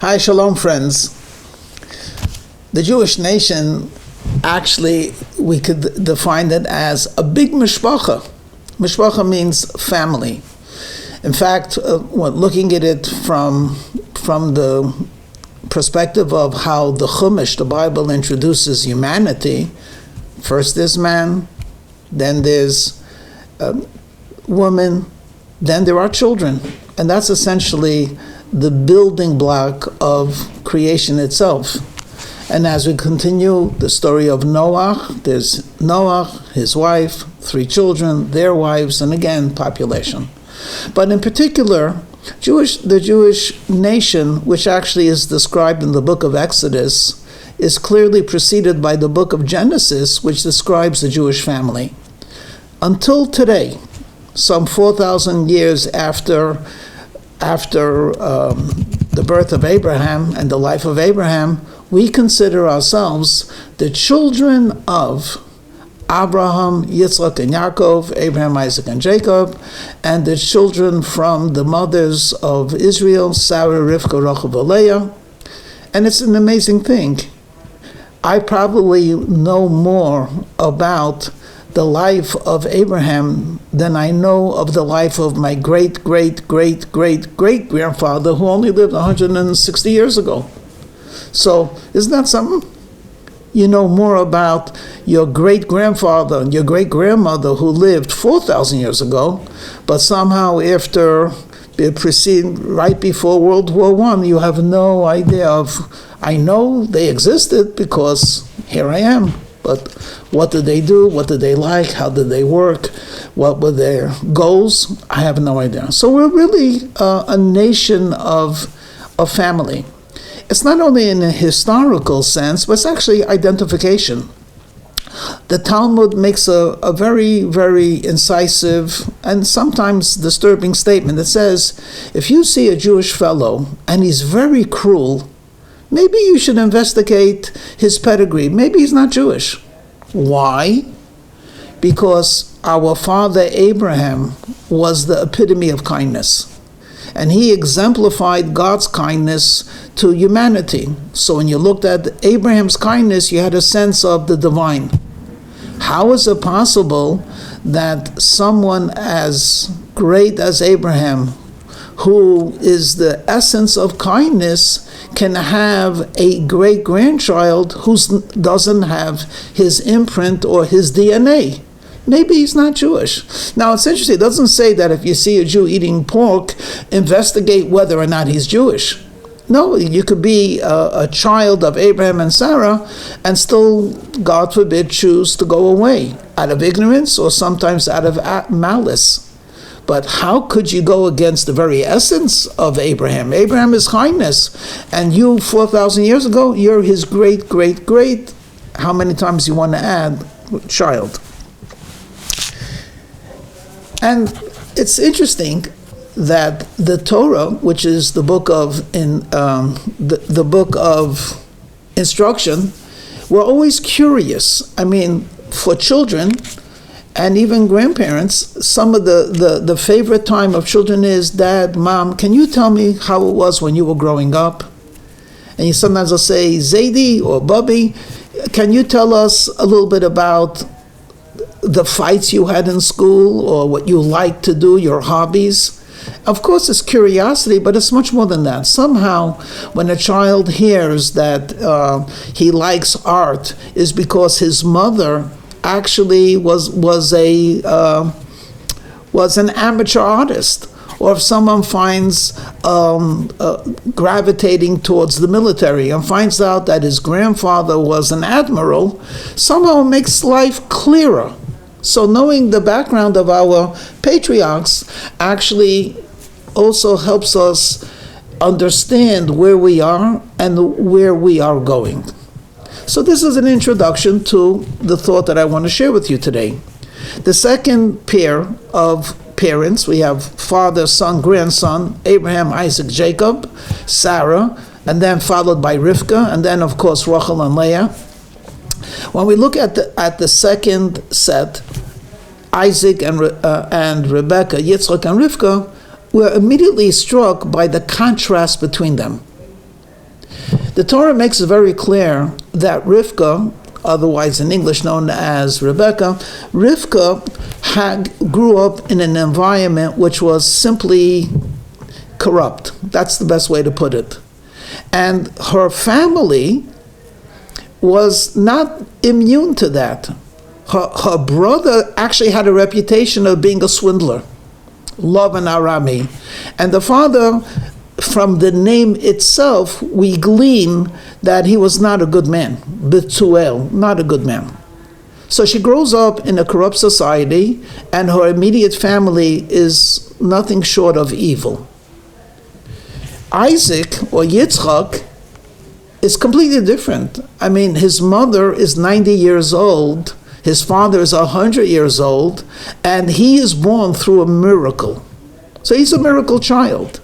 Hi, shalom, friends. The Jewish nation, actually, we could define it as a big mishpacha. Mishpacha means family. In fact, looking at it from the perspective of how the Chumash, the Bible, introduces humanity, first there's man, then there's woman, then there are children. And that's essentially the building block of creation itself. And as we continue the story of Noah, there's Noah, his wife, 3 children, their wives, and again, population. But in particular, the Jewish nation, which actually is described in the book of Exodus, is clearly preceded by the book of Genesis, which describes the Jewish family. Until today, some 4,000 years after the birth of Abraham and the life of Abraham, we consider ourselves the children of Abraham, Yitzchak, and Yaakov, Abraham, Isaac, and Jacob, and the children from the mothers of Israel, Sarah, Rivka, Rachel, and Leah. And it's an amazing thing. I probably know more about the life of Abraham than I know of the life of my great-great-great-great-great-grandfather, who only lived 160 years ago. So isn't that something? You know more about your great-grandfather and your great-grandmother who lived 4,000 years ago, but somehow right before World War I, you have no idea of, I know they existed because here I am. But what did they do? What did they like? How did they work? What were their goals? I have no idea. So we're really a nation of family. It's not only in a historical sense, but it's actually identification. The Talmud makes a very, very incisive and sometimes disturbing statement that says, if you see a Jewish fellow and he's very cruel, maybe you should investigate his pedigree. Maybe he's not Jewish. Why? Because our father Abraham was the epitome of kindness. And he exemplified God's kindness to humanity. So when you looked at Abraham's kindness, you had a sense of the divine. How is it possible that someone as great as Abraham, who is the essence of kindness, can have a great-grandchild who doesn't have his imprint or his DNA? Maybe he's not Jewish. Now, it's interesting. It doesn't say that if you see a Jew eating pork, investigate whether or not he's Jewish. No, you could be a child of Abraham and Sarah and still, God forbid, choose to go away out of ignorance or sometimes out of malice. But how could you go against the very essence of Abraham? Abraham is kindness. And you, 4,000 years ago, you're his great, how many times you want to add, child. And it's interesting that the Torah, which is the book of the book of instruction, we're always curious. I mean, for children and even grandparents, some of the favorite time of children is, Dad, Mom, can you tell me how it was when you were growing up? And you sometimes will say, Zaidi or Bubby, can you tell us a little bit about the fights you had in school or what you like to do, your hobbies? Of course, it's curiosity, but it's much more than that. Somehow, when a child hears that he likes art, is because his mother actually was an amateur artist. Or if someone finds gravitating towards the military and finds out that his grandfather was an admiral, somehow it makes life clearer. So knowing the background of our patriarchs actually also helps us understand where we are and where we are going. So this is an introduction to the thought that I want to share with you today. The second pair of parents, we have father, son, grandson, Abraham, Isaac, Jacob, Sarah, and then followed by Rivka, and then of course Rachel and Leah. When we look at the second set, Isaac and Rebecca, Yitzchak and Rivka, we're immediately struck by the contrast between them. The Torah makes it very clear that Rivka, otherwise in English known as Rebecca, Rivka grew up in an environment which was simply corrupt. That's the best way to put it. And her family was not immune to that. Her brother actually had a reputation of being a swindler, Lavan Arami. And the father, from the name itself, we glean that he was not a good man. Bethuel, not a good man. So she grows up in a corrupt society, and her immediate family is nothing short of evil. Isaac, or Yitzchak, is completely different. I mean, his mother is 90 years old, his father is 100 years old, and he is born through a miracle. So he's a miracle child.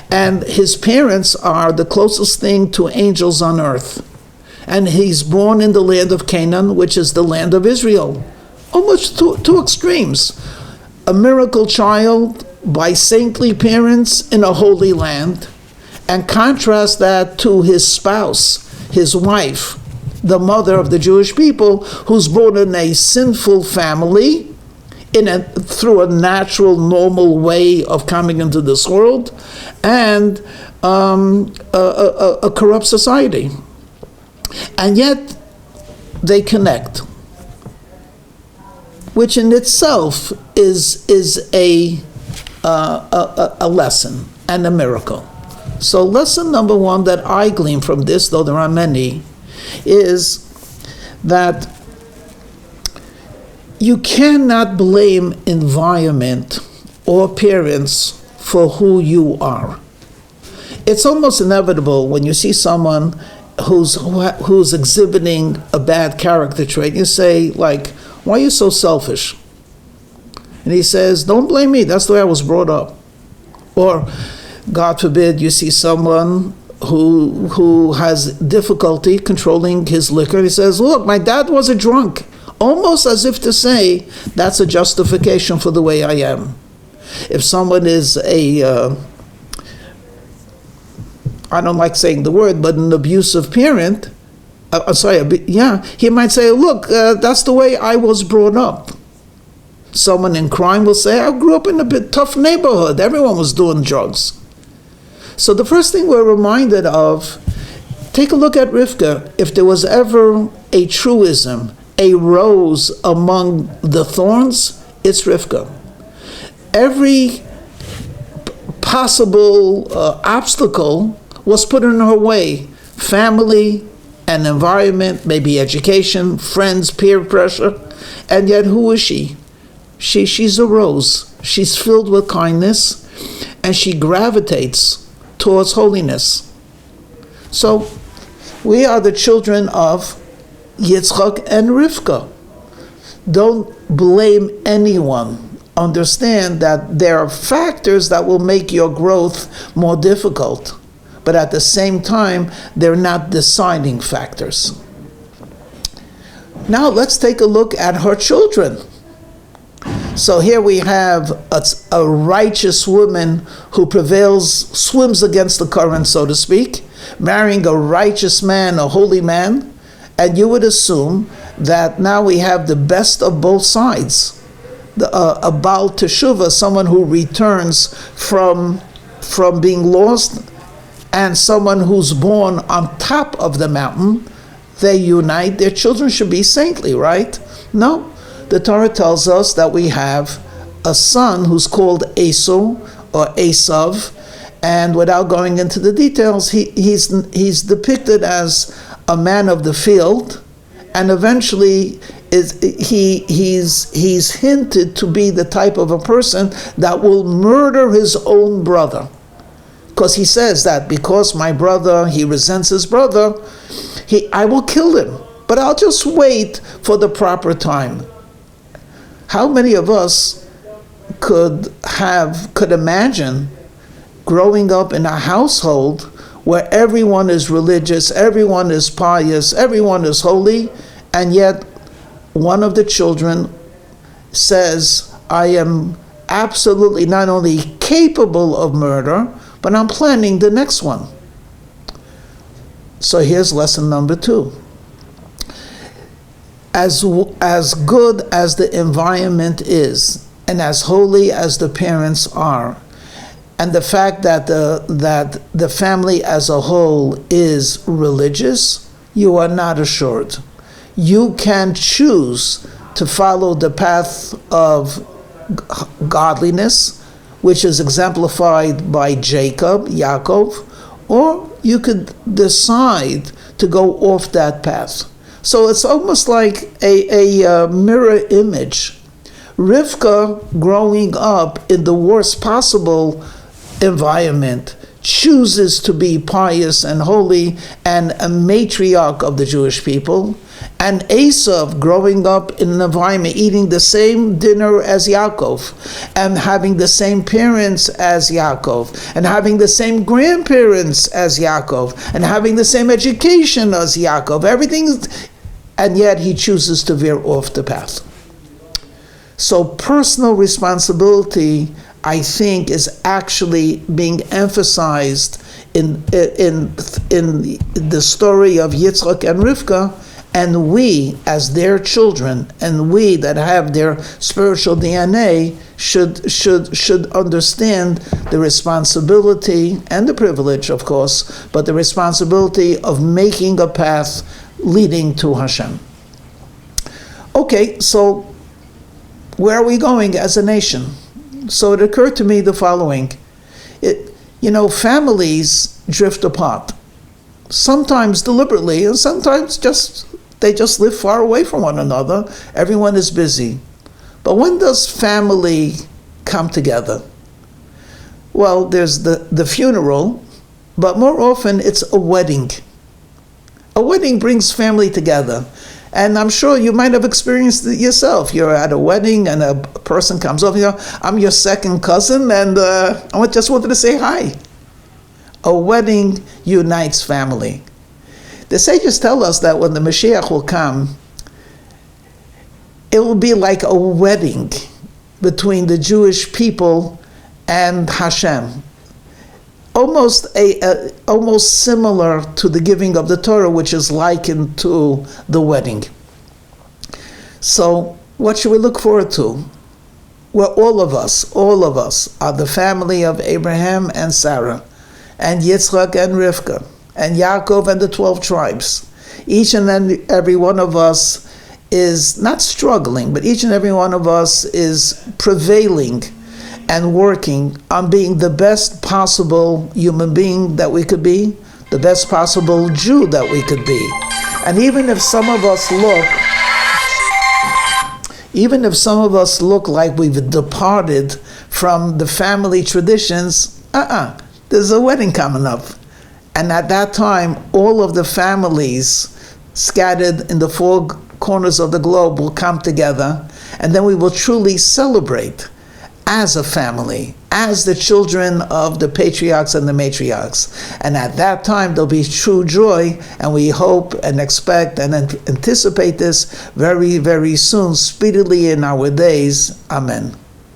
And his parents are the closest thing to angels on earth. And he's born in the land of Canaan, which is the land of Israel. Almost two extremes. A miracle child by saintly parents in a holy land, and contrast that to his spouse, his wife, the mother of the Jewish people, who's born in a sinful family, through a natural, normal way of coming into this world, and a corrupt society. And yet, they connect, which in itself is a lesson and a miracle. So lesson number one that I glean from this, though there are many, is that you cannot blame environment or parents for who you are. It's almost inevitable when you see someone who's exhibiting a bad character trait. You say, like, why are you so selfish? And he says, don't blame me, that's the way I was brought up. Or, God forbid, you see someone who has difficulty controlling his liquor. He says, look, my dad was a drunk. Almost as if to say, that's a justification for the way I am. If someone is I don't like saying the word, but an abusive parent, he might say, look, that's the way I was brought up. Someone in crime will say, I grew up in a bit tough neighborhood. Everyone was doing drugs. So the first thing we're reminded of, take a look at Rivka. If there was ever a truism, a rose among the thorns, it's Rivka. Every possible obstacle was put in her way. Family and environment, maybe education, friends, peer pressure. And yet who is she? She's a rose. She's filled with kindness, and she gravitates towards holiness. So we are the children of Yitzchak and Rivka. Don't blame anyone. Understand that there are factors that will make your growth more difficult, but at the same time, they're not deciding factors. Now let's take a look at her children. So here we have a righteous woman who swims against the current, so to speak, marrying a righteous man, a holy man, and you would assume that now we have the best of both sides. A Baal Teshuvah, someone who returns from being lost, and someone who's born on top of the mountain. They unite. Their children should be saintly, right? No. The Torah tells us that we have a son who's called Esau or Esav, and without going into the details, he's depicted as a man of the field, and eventually he's hinted to be the type of a person that will murder his own brother, because he says that because my brother, he resents his brother, I will kill him, but I'll just wait for the proper time. How many of us could imagine growing up in a household where everyone is religious, everyone is pious, everyone is holy, and yet one of the children says, I am absolutely not only capable of murder, but I'm planning the next one. So here's lesson number 2. As good as the environment is, and as holy as the parents are, and the fact that the family as a whole is religious, you are not assured. You can choose to follow the path of godliness, which is exemplified by Jacob, Yaakov, or you could decide to go off that path. So it's almost like a mirror image. Rivka, growing up in the worst possible environment, chooses to be pious and holy and a matriarch of the Jewish people. And Esav, growing up in an environment, eating the same dinner as Yaakov, and having the same parents as Yaakov, and having the same grandparents as Yaakov, and having the same education as Yaakov, and yet he chooses to veer off the path. So personal responsibility, I think, is actually being emphasized in the story of Yitzchak and Rivka, and we, as their children, and we that have their spiritual DNA, should understand the responsibility and the privilege, of course, but the responsibility of making a path leading to Hashem. Okay, so where are we going as a nation? So it occurred to me the following. Families drift apart. Sometimes deliberately, and sometimes they just live far away from one another. Everyone is busy. But when does family come together? Well, there's the funeral, but more often it's a wedding. A wedding brings family together. And I'm sure you might have experienced it yourself. You're at a wedding and a person comes over, I'm your second cousin, and I just wanted to say hi. A wedding unites family. The sages tell us that when the Mashiach will come, it will be like a wedding between the Jewish people and Hashem. Almost similar to the giving of the Torah, which is likened to the wedding. So, what should we look forward to? Well, all of us are the family of Abraham and Sarah, and Yitzchak and Rivka, and Yaakov and the 12 tribes. Each and every one of us is not struggling, but each and every one of us is prevailing and working on being the best possible human being that we could be, the best possible Jew that we could be. And even if some of us look like we've departed from the family traditions, there's a wedding coming up. And at that time, all of the families scattered in the 4 corners of the globe will come together, and then we will truly celebrate as a family, as the children of the patriarchs and the matriarchs. And at that time, there'll be true joy, and we hope and expect and anticipate this very, very soon, speedily in our days. Amen.